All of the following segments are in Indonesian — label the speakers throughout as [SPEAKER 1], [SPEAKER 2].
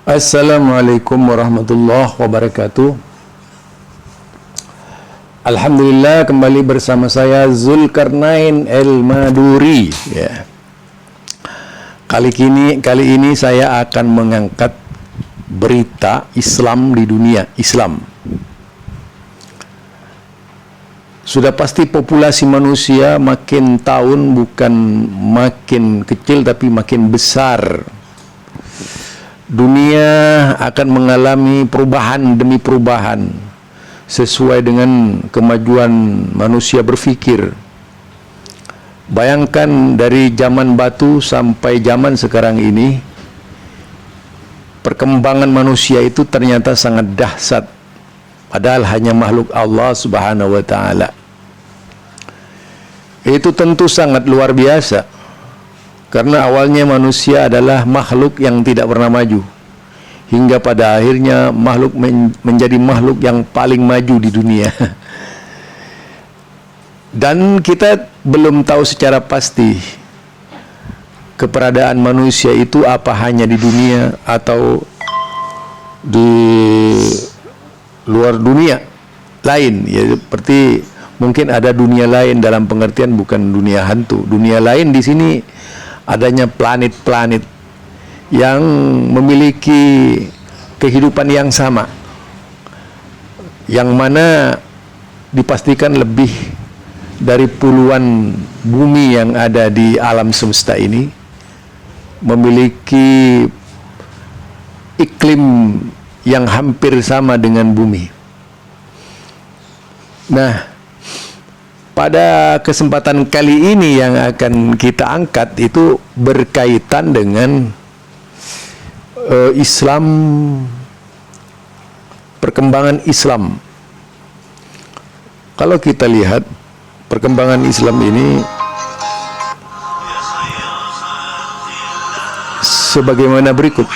[SPEAKER 1] Assalamualaikum warahmatullahi wabarakatuh. Alhamdulillah, kembali bersama saya Zulkarnain El-Maduri ya. Kali ini saya akan mengangkat berita Islam di dunia Islam. Sudah pasti populasi manusia makin tahun bukan makin kecil tapi makin besar. Dunia akan mengalami perubahan demi perubahan sesuai dengan kemajuan manusia berpikir. Bayangkan dari zaman batu sampai zaman sekarang ini, perkembangan manusia itu ternyata sangat dahsyat, padahal hanya makhluk Allah Subhanahu wa taala. Itu tentu sangat luar biasa. Karena awalnya manusia adalah makhluk yang tidak pernah maju, hingga pada akhirnya makhluk menjadi makhluk yang paling maju di dunia. Dan kita belum tahu secara pasti keberadaan manusia itu apa hanya di dunia atau di luar dunia lain. Ya, seperti mungkin ada dunia lain dalam pengertian bukan dunia hantu. Dunia lain di sini adanya planet-planet yang memiliki kehidupan yang sama, yang mana dipastikan lebih dari puluhan bumi yang ada di alam semesta ini memiliki iklim yang hampir sama dengan bumi. Nah, pada kesempatan kali ini yang akan kita angkat itu berkaitan dengan Islam, perkembangan Islam. Kalau kita lihat perkembangan Islam ini sebagaimana berikut.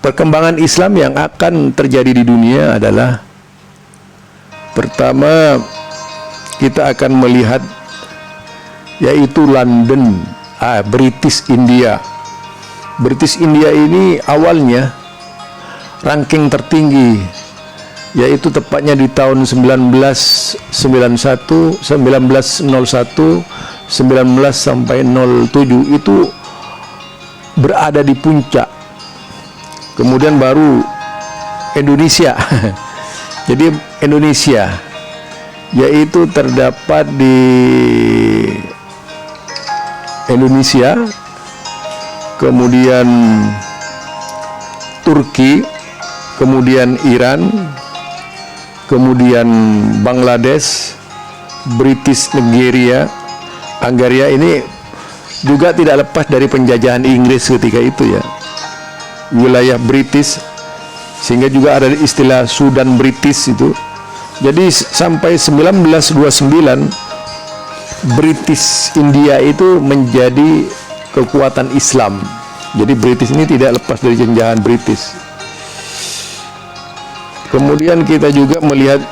[SPEAKER 1] Perkembangan Islam yang akan terjadi di dunia adalah, pertama kita akan melihat yaitu London, British India. British India ini awalnya ranking tertinggi, yaitu tepatnya di tahun 1991, 1901, 19 sampai 07 itu berada di puncak. Kemudian baru Indonesia. Jadi Indonesia yaitu terdapat di Indonesia, kemudian Turki, kemudian Iran, kemudian Bangladesh, British Nigeria, Anggaria. Ini juga tidak lepas dari penjajahan Inggris ketika itu ya, wilayah British, sehingga juga ada istilah Sudan British itu. Jadi sampai 1929 British India itu menjadi kekuatan Islam. Jadi British ini tidak lepas dari penjajahan British. Kemudian kita juga melihat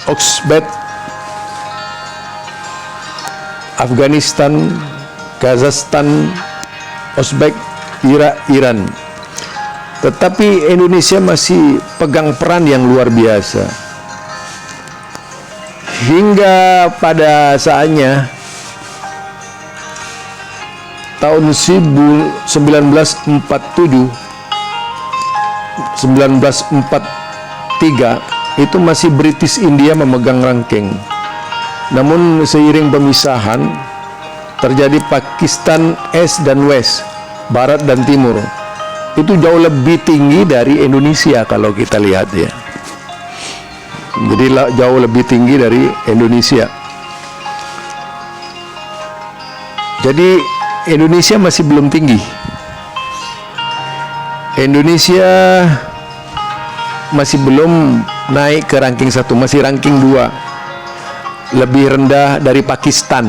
[SPEAKER 1] Uzbek, Afghanistan, Kazakhstan, Uzbek, Iran. Tetapi Indonesia masih pegang peran yang luar biasa. Hingga pada saatnya tahun 1947, 1943 itu masih British India memegang ranking. Namun seiring pemisahan terjadi Pakistan East dan West, Barat dan Timur. Itu jauh lebih tinggi dari Indonesia kalau kita lihat ya. Jadi jauh lebih tinggi dari Indonesia. Jadi Indonesia masih belum tinggi. Indonesia masih belum naik ke ranking 1, masih ranking 2. Lebih rendah dari Pakistan.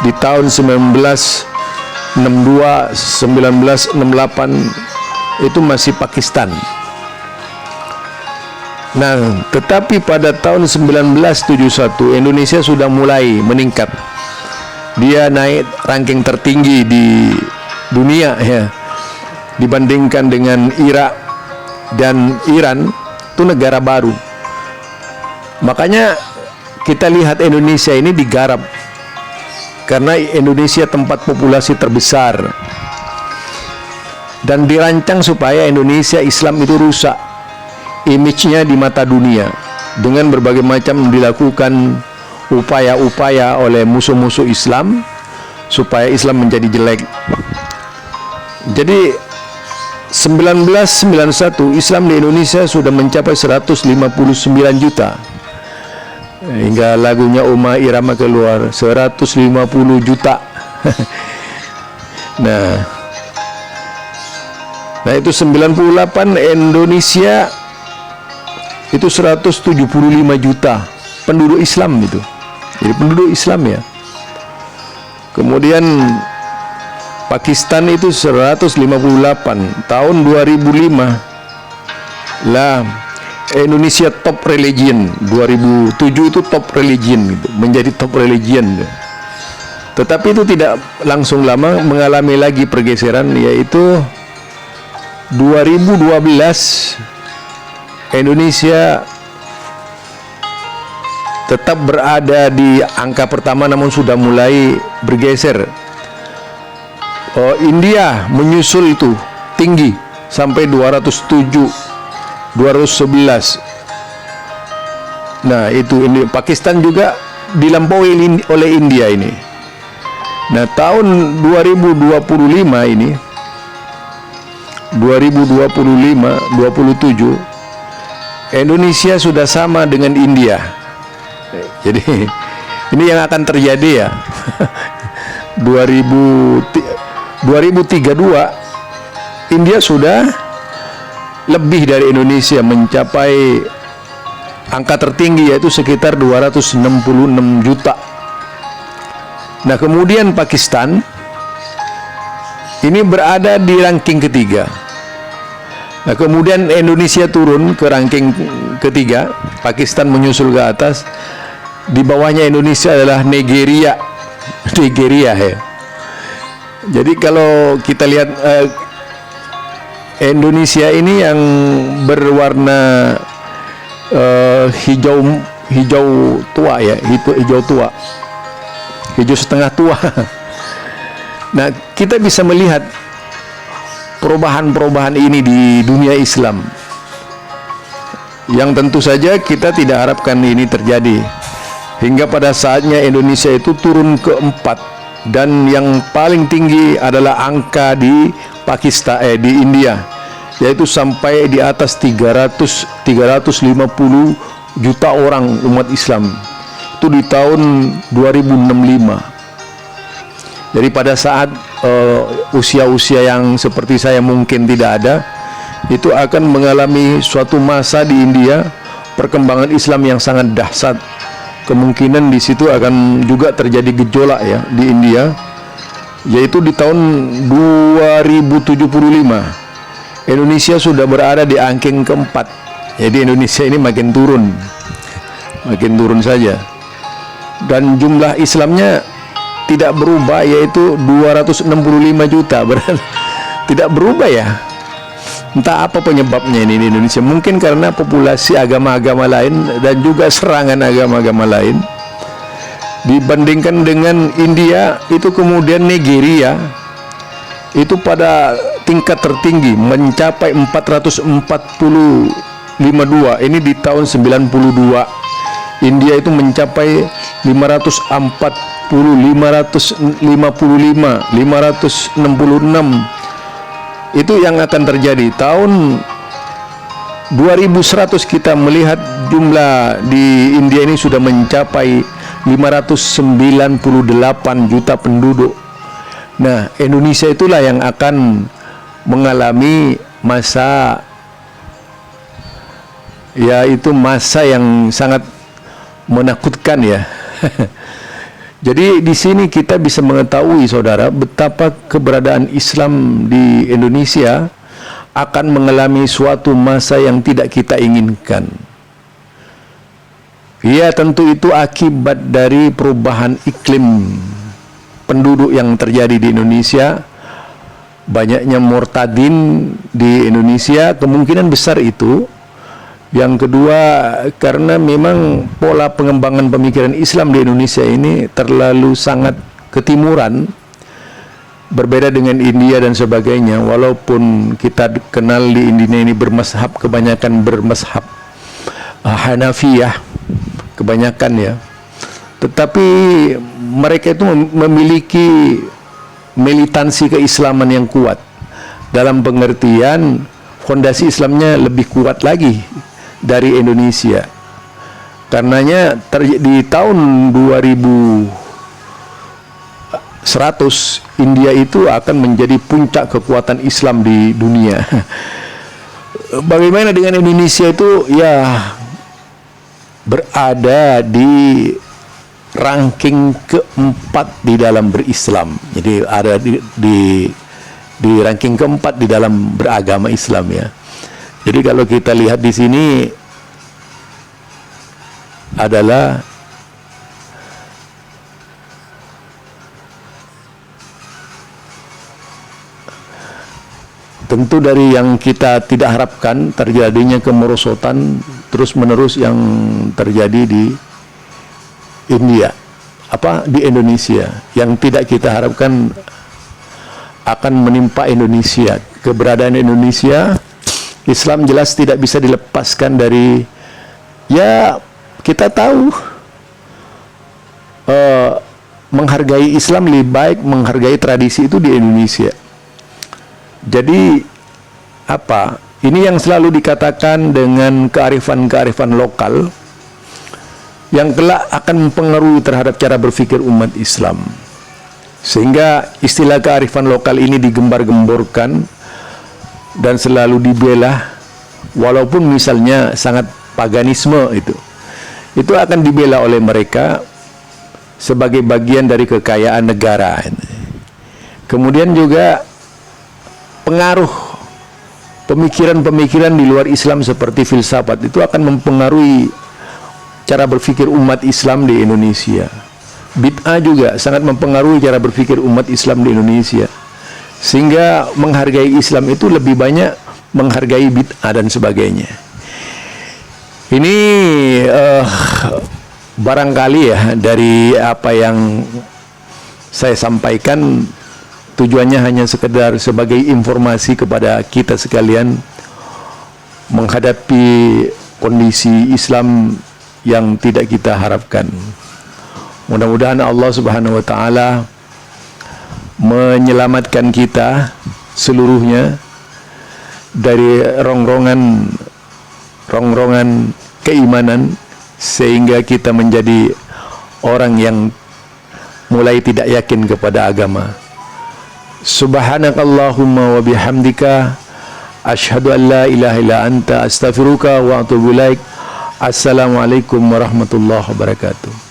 [SPEAKER 1] Di tahun 1962, 1968 itu masih Pakistan. Nah, tetapi pada tahun 1971 Indonesia sudah mulai meningkat dia naik ranking tertinggi di dunia ya, dibandingkan dengan Irak dan Iran. Itu negara baru. Makanya kita lihat Indonesia ini digarap karena Indonesia tempat populasi terbesar dan dirancang supaya Indonesia Islam itu rusak image-nya di mata dunia dengan berbagai macam dilakukan upaya-upaya oleh musuh-musuh Islam supaya Islam menjadi jelek. Jadi 1991 Islam di Indonesia sudah mencapai 159 juta. Hingga lagunya Uma Irama keluar 150 juta. Nah itu 98 Indonesia itu 175 juta penduduk Islam itu. Jadi penduduk Islam ya. Kemudian Pakistan itu 158. Tahun 2005 lah Indonesia top religion. 2007 itu top religion gitu, menjadi top religion. Tetapi itu tidak langsung lama mengalami lagi pergeseran, yaitu 2012 Indonesia tetap berada di angka pertama namun sudah mulai bergeser. India menyusul itu tinggi sampai 207, 211. Nah itu ini Pakistan juga dilampaui oleh India ini. Nah tahun 2025 ini 27 Indonesia sudah sama dengan India. Jadi ini yang akan terjadi ya. 2032 India sudah lebih dari Indonesia, mencapai angka tertinggi yaitu sekitar 266 juta. Nah kemudian Pakistan ini berada di ranking ketiga. Nah kemudian Indonesia turun ke ranking ketiga, Pakistan menyusul ke atas. Di bawahnya Indonesia adalah Nigeria ya. Jadi kalau kita lihat Indonesia ini yang berwarna hijau tua ya, hijau tua, hijau setengah tua. Nah kita bisa melihat perubahan-perubahan ini di dunia Islam yang tentu saja kita tidak harapkan ini terjadi, hingga pada saatnya Indonesia itu turun keempat. Dan yang paling tinggi adalah angka di Pakistan, di India, yaitu sampai di atas 350 juta orang umat Islam. Itu di tahun 2065. Jadi pada saat usia-usia yang seperti saya mungkin tidak ada, itu akan mengalami suatu masa di India perkembangan Islam yang sangat dahsyat. Kemungkinan di situ akan juga terjadi gejolak ya di India, yaitu di tahun 2075 Indonesia sudah berada di ranking keempat. Jadi Indonesia ini makin turun saja, dan jumlah Islamnya tidak berubah, yaitu 265 juta. Berarti tidak berubah ya. Entah apa penyebabnya ini di Indonesia. Mungkin karena populasi agama-agama lain dan juga serangan agama-agama lain. Dibandingkan dengan India, itu kemudian Nigeria itu pada tingkat tertinggi mencapai 442. Ini di tahun 92. India itu mencapai 540, 555, 566. Itu yang akan terjadi. Tahun 2100 kita melihat jumlah di India ini sudah mencapai 598 juta penduduk. Nah, Indonesia itulah yang akan mengalami masa, yaitu masa yang sangat menakutkan ya. Jadi di sini kita bisa mengetahui saudara betapa keberadaan Islam di Indonesia akan mengalami suatu masa yang tidak kita inginkan. Ya tentu itu akibat dari perubahan iklim penduduk yang terjadi di Indonesia, banyaknya murtadin di Indonesia, kemungkinan besar itu. Yang kedua, karena memang pola pengembangan pemikiran Islam di Indonesia ini terlalu sangat ketimuran, berbeda dengan India dan sebagainya. Walaupun kita kenal di India ini bermazhab, kebanyakan bermazhab Hanafiyah, kebanyakan ya, tetapi mereka itu memiliki militansi keislaman yang kuat, dalam pengertian fondasi Islamnya lebih kuat lagi dari Indonesia. Karenanya di tahun 2100 India itu akan menjadi puncak kekuatan Islam di dunia. Bagaimana dengan Indonesia itu? Ya, berada di ranking keempat di dalam berislam. Jadi ada di ranking keempat di dalam beragama Islam ya. Jadi kalau kita lihat di sini adalah tentu dari yang kita tidak harapkan, terjadinya kemerosotan terus-menerus yang terjadi di India, di Indonesia, yang tidak kita harapkan akan menimpa Indonesia. Keberadaan Indonesia, Islam jelas tidak bisa dilepaskan dari, ya kita tahu menghargai Islam lebih baik menghargai tradisi itu di Indonesia. Jadi ini yang selalu dikatakan dengan kearifan-kearifan lokal yang kelak akan mempengaruhi terhadap cara berpikir umat Islam. Sehingga istilah kearifan lokal ini digembar-gemborkan dan selalu dibela, walaupun misalnya sangat paganisme itu akan dibela oleh mereka sebagai bagian dari kekayaan negara. Kemudian juga pengaruh pemikiran-pemikiran di luar Islam seperti filsafat itu akan mempengaruhi cara berpikir umat Islam di Indonesia. Bid'ah juga sangat mempengaruhi cara berpikir umat Islam di Indonesia, sehingga menghargai Islam itu lebih banyak menghargai bid'ah dan sebagainya. Ini barangkali ya dari apa yang saya sampaikan, tujuannya hanya sekedar sebagai informasi kepada kita sekalian menghadapi kondisi Islam yang tidak kita harapkan. Mudah-mudahan Allah Subhanahu wa taala menyelamatkan kita seluruhnya dari rongrongan keimanan, sehingga kita menjadi orang yang mulai tidak yakin kepada agama. Subhanakallahumma wa bihamdika asyhadu an la ilaha illa anta astaghfiruka wa atubu ilaik. Assalamualaikum warahmatullahi wabarakatuh.